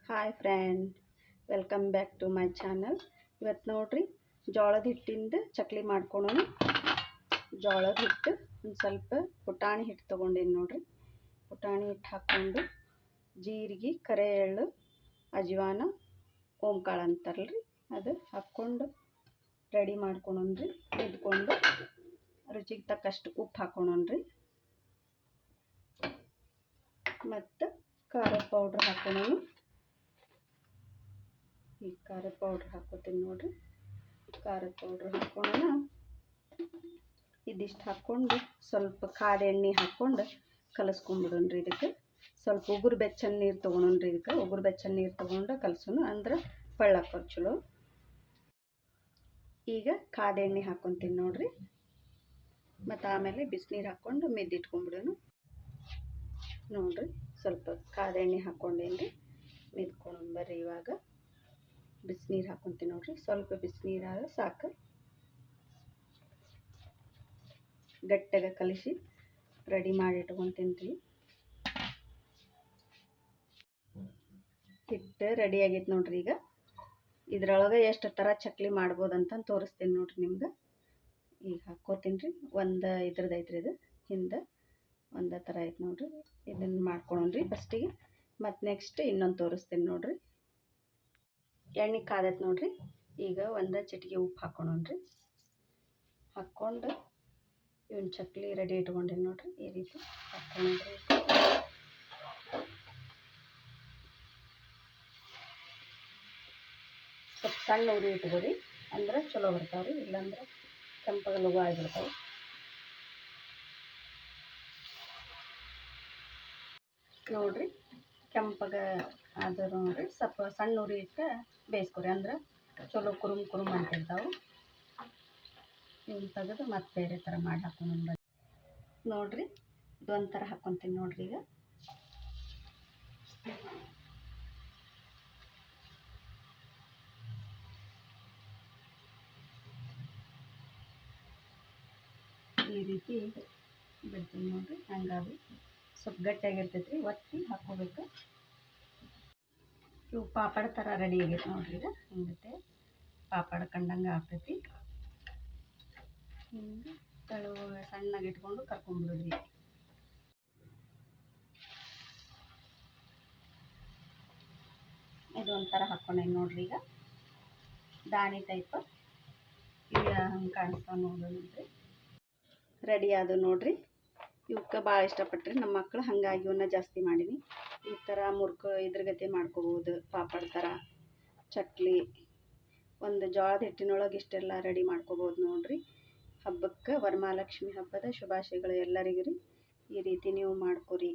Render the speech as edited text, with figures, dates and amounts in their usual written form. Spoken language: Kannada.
Hi friend, welcome back to my channel. ಇವತ್ತು ನೋಡ್ರಿ ಜೋಳದ ಹಿಟ್ಟಿಂದ ಚಕ್ಲಿ ಮಾಡ್ಕೊಳೋಣ. ಜೋಳದ ಹಿಟ್ಟು ಒಂದು ಸ್ವಲ್ಪ ಪುಟಾಣಿ ಹಿಟ್ಟು ತೊಗೊಂಡೇನಿ ನೋಡ್ರಿ. ಪುಟಾಣಿ ಹಿಟ್ಟು ಹಾಕ್ಕೊಂಡು ಜೀರಿಗೆ, ಕರೆ ಎಳ್ಳು, ಅಜ್ವಾನ, ಓಂಕಾಳು ಅಂತಾರಲ್ರಿ ಅದು ಹಾಕ್ಕೊಂಡು ರೆಡಿ ಮಾಡ್ಕೊಳೋಣ್ರಿ. ಇದ್ಕೊಂಡು ರುಚಿಗೆ ತಕ್ಕಷ್ಟು ಉಪ್ಪು ಹಾಕೋಣನ್ರಿ. ಮತ್ತು ಖಾರದ ಪೌಡ್ರ್ ಹಾಕೋಣ. ಈ ಖಾರದ ಪೌಡ್ರ್ ಹಾಕೋತೀನಿ ನೋಡ್ರಿ. ಖಾರದ ಪೌಡ್ರ್ ಹಾಕೋಣ. ಇದಿಷ್ಟು ಹಾಕ್ಕೊಂಡು ಸ್ವಲ್ಪ ಕಾದ ಎಣ್ಣೆ ಹಾಕ್ಕೊಂಡು ಕಲಸ್ಕೊಂಡ್ಬಿಡೋಣ್ರಿ. ಇದಕ್ಕೆ ಸ್ವಲ್ಪ ಉಗುರು ಬೆಚ್ಚನ ನೀರು ತೊಗೊಳೋಣ್ರಿ. ಇದಕ್ಕೆ ಉಗುರು ಬೆಚ್ಚನ ನೀರು ತೊಗೊಂಡು ಕಲಸೋಣ, ಅಂದ್ರೆ ಪಳ್ಳಾಕ ಚಲೋ. ಈಗ ಕಾದ ಎಣ್ಣೆ ಹಾಕ್ಕೊತೀನಿ ನೋಡ್ರಿ. ಮತ್ತು ಆಮೇಲೆ ಬಿಸಿನೀರು ಹಾಕ್ಕೊಂಡು ಮೆದ್ದಿಟ್ಕೊಂಡ್ಬಿಡೋಣ ನೋಡ್ರಿ. ಸ್ವಲ್ಪ ಕಾದ ಎಣ್ಣೆ ಹಾಕ್ಕೊಂಡೇನ್ರಿ, ಮೆದ್ಕೊಂಡು ಬರ್ರಿ. ಇವಾಗ ಬಿಸಿನೀರು ಹಾಕ್ಕೊಂತೀನಿ ನೋಡ್ರಿ. ಸ್ವಲ್ಪ ಬಿಸಿನೀರಾಗ ಸಾಕು. ಗಟ್ಟಿಗೆ ಕಲಿಸಿ ರೆಡಿ ಮಾಡಿ ಇಟ್ಕೊತೀನಿ. ಹಿಟ್ಟು ರೆಡಿ ಆಗೈತೆ ನೋಡ್ರಿ. ಈಗ ಇದ್ರೊಳಗೆ ಎಷ್ಟು ಥರ ಚಕ್ಲಿ ಮಾಡ್ಬೋದಂತ ತೋರಿಸ್ತೀನಿ ನೋಡ್ರಿ ನಿಮ್ಗೆ. ಈಗ ಹಾಕ್ಕೋತೀನಿ ರೀ. ಒಂದು ಇದ್ರದ್ದು ಐತ್ರಿ, ಇದು ಹಿಂದೆ ಒಂದೇ ಥರ ಐತೆ ನೋಡ್ರಿ. ಇದನ್ನು ಮಾಡ್ಕೊಳೋಣ್ರಿ ಫಸ್ಟಿಗೆ. ಮತ್ತು ನೆಕ್ಸ್ಟ್ ಇನ್ನೊಂದು ತೋರಿಸ್ತೀನಿ ನೋಡ್ರಿ. ಎಣ್ಣೆ ಕಾದೈತೆ ನೋಡ್ರಿ. ಈಗ ಒಂದು ಚಿಟಿಕೆ ಉಪ್ಪು ಹಾಕ್ಕೊಳೋಣ್ರಿ. ಹಾಕ್ಕೊಂಡು ಇವನ್ ಚಕ್ಲಿ ರೆಡಿ ಇಟ್ಕೊಂಡೀನಿ ನೋಡ್ರಿ. ಈ ರೀತಿ ಹಾಕ್ಕೊಂಡ್ರಿ. ಸ್ವಲ್ಪ ಸಣ್ಣ ಉರಿ ಇಟ್ಕೊರಿ, ಅಂದ್ರೆ ಚಲೋ ಬರ್ತಾವ್ರಿ. ಇಲ್ಲಾಂದ್ರೆ ಕೆಂಪಗೆ ಲಘು ಆಗಿಬಿಡ್ತಾವೆ ನೋಡ್ರಿ. ಕೆಂಪಗೆ ಆದ್ರೆ ನೋಡ್ರಿ, ಸ್ವಲ್ಪ ಸಣ್ಣ ಉರಿ ಇಟ್ಟು ಬೇಯಿಸ್ಕೊರಿ, ಅಂದ್ರೆ ಚಲೋ ಕುರುಮ್ ಅಂತಿರ್ತಾವೆ. ಇವ್ನ ತೆಗೆದು ಮತ್ತೆ ಬೇರೆ ಥರ ಮಾಡಿ ಹಾಕೊಂಡು ನೋಡ್ರಿ. ಇದೊಂಥರ ಹಾಕ್ಕೊತೀನಿ ನೋಡ್ರಿ. ಈಗ ಈ ರೀತಿ ಬಿಡ್ತೀನಿ ನೋಡ್ರಿ. ಹಂಗಾಗಿ ಸ್ವಲ್ಪ ಗಟ್ಟಿಯಾಗಿರ್ತೈತೆ ರೀ, ಒತ್ತಿ ಹಾಕ್ಕೋಬೇಕು. ಇವು ಪಾಪಡ ಥರ ರೆಡಿ ಆಗೈತೆ ನೋಡ್ರಿ. ಈಗ ಹಿಂಗತ್ತೆ ಪಾಪಡ ಕಂಡಂಗೆ ಆಗ್ತೈತಿ. ಹಿಂಗೆ ತೆಳು ಸಣ್ಣಗೆ ಇಟ್ಕೊಂಡು ಕರ್ಕೊಂಡ್ಬಿಡ್ರಿ. ಇದು ಒಂಥರ ಹಾಕ್ಕೊಂಡೇನಿ ನೋಡ್ರಿ. ಈಗ ದಾಣಿ ಟೈಪ್ ಈಗ ಹಂಗೆ ಕಾಣಿಸ್ತಾವೆ ನೋಡ್ರಿ. ರೆಡಿ ಆದವು ನೋಡ್ರಿ. ಇವಕ್ಕೆ ಭಾಳ ಇಷ್ಟಪಟ್ರಿ ನಮ್ಮ ಮಕ್ಕಳು, ಹಾಗಾಗಿ ಇವನ್ನ ಜಾಸ್ತಿ ಮಾಡೀನಿ. ಈ ಥರ ಇದ್ರ ಗತೆ ಮಾಡ್ಕೋಬೋದು. ಪಾಪಡ ಥರ ಚಕ್ಲಿ ಒಂದು ಜೋಳದ ಹಿಟ್ಟಿನೊಳಗೆ ಇಷ್ಟೆಲ್ಲ ರೆಡಿ ಮಾಡ್ಕೋಬೋದು ನೋಡ್ರಿ. ಹಬ್ಬಕ್ಕೆ ವರಮಹಾಲಕ್ಷ್ಮಿ ಹಬ್ಬದ ಶುಭಾಶಯಗಳು ಎಲ್ಲರಿಗೂ ರೀ. ಈ ರೀತಿ ನೀವು ಮಾಡ್ಕೊರಿ.